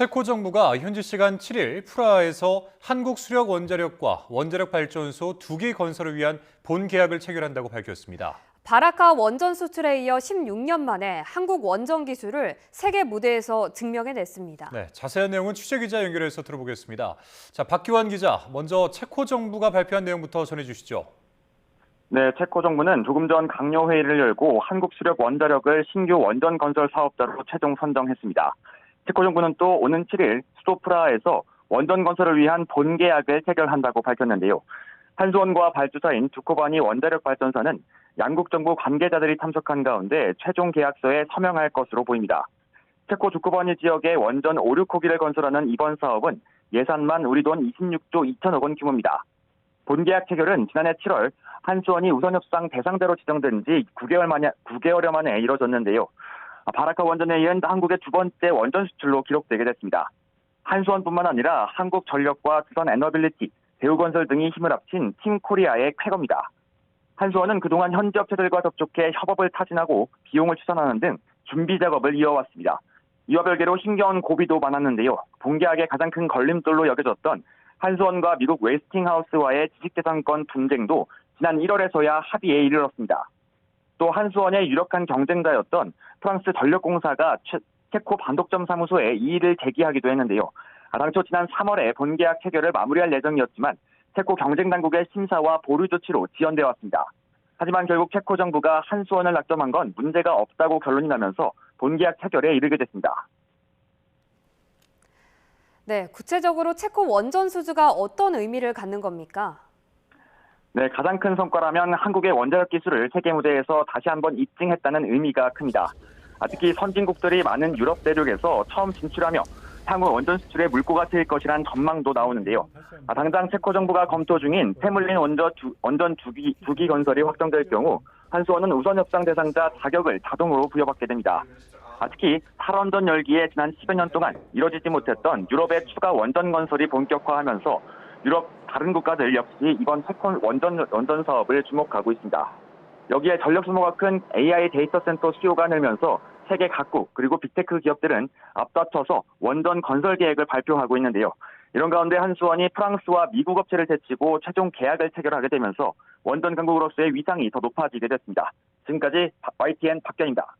체코 정부가 현지 시간 7일 프라하에서 한국 수력 원자력과 원자력 발전소 2개 건설을 위한 본 계약을 체결한다고 밝혔습니다. 바라카 원전 수출에 이어 16년 만에 한국 원전 기술을 세계 무대에서 증명해냈습니다. 네, 자세한 내용은 취재기자 연결해서 들어보겠습니다. 자, 박기환 기자, 먼저 체코 정부가 발표한 내용부터 전해주시죠. 네, 체코 정부는 조금 전 강요 회의를 열고 한국 수력 원자력을 신규 원전 건설 사업자로 최종 선정했습니다. 체코 정부는 또 오는 7일 수도 프라하에서 원전 건설을 위한 본 계약을 체결한다고 밝혔는데요. 한수원과 발주사인 두코바니 원자력 발전사는 양국 정부 관계자들이 참석한 가운데 최종 계약서에 서명할 것으로 보입니다. 체코 두코바니 지역의 원전 5, 6호기를 건설하는 이번 사업은 예산만 우리 돈 26조 2천억 원 규모입니다. 본 계약 체결은 지난해 7월 한수원이 우선협상 대상자로 지정된 지 9개월여 만에 이뤄졌는데요. 바라카 원전에 이은 한국의 두 번째 원전 수출로 기록되게 됐습니다. 한수원뿐만 아니라 한국전력과 두산에너빌리티, 대우건설 등이 힘을 합친 팀코리아의 쾌거입니다. 한수원은 그동안 현지 업체들과 접촉해 협업을 타진하고 비용을 추산하는 등 준비 작업을 이어왔습니다. 이와 별개로 힘겨운 고비도 많았는데요. 본 계약의 가장 큰 걸림돌로 여겨졌던 한수원과 미국 웨스팅하우스와의 지식재산권 분쟁도 지난 1월에서야 합의에 이르렀습니다. 또 한수원의 유력한 경쟁자였던 프랑스 전력공사가 체코 반독점 사무소에 이의를 제기하기도 했는데요. 당초 지난 3월에 본계약 체결을 마무리할 예정이었지만 체코 경쟁당국의 심사와 보류 조치로 지연돼 왔습니다. 하지만 결국 체코 정부가 한수원을 낙점한 건 문제가 없다고 결론이 나면서 본계약 체결에 이르게 됐습니다. 네, 구체적으로 체코 원전 수주가 어떤 의미를 갖는 겁니까? 네, 가장 큰 성과라면 한국의 원자력 기술을 세계 무대에서 다시 한번 입증했다는 의미가 큽니다. 특히 선진국들이 많은 유럽 대륙에서 처음 진출하며 향후 원전 수출의 물꼬가 트일 것이란 전망도 나오는데요. 당장 체코 정부가 검토 중인 페물린 원전 2기 건설이 확정될 경우 한수원은 우선 협상 대상자 자격을 자동으로 부여받게 됩니다. 특히 탈원전 열기에 지난 10여 년 동안 이뤄지지 못했던 유럽의 추가 원전 건설이 본격화하면서 유럽 다른 국가들 역시 이번 체코 원전 사업을 주목하고 있습니다. 여기에 전력 소모가 큰 AI 데이터 센터 수요가 늘면서 세계 각국 그리고 빅테크 기업들은 앞다퉈서 원전 건설 계획을 발표하고 있는데요. 이런 가운데 한수원이 프랑스와 미국 업체를 제치고 최종 계약을 체결하게 되면서 원전 강국으로서의 위상이 더 높아지게 됐습니다. 지금까지 YTN 박견입니다.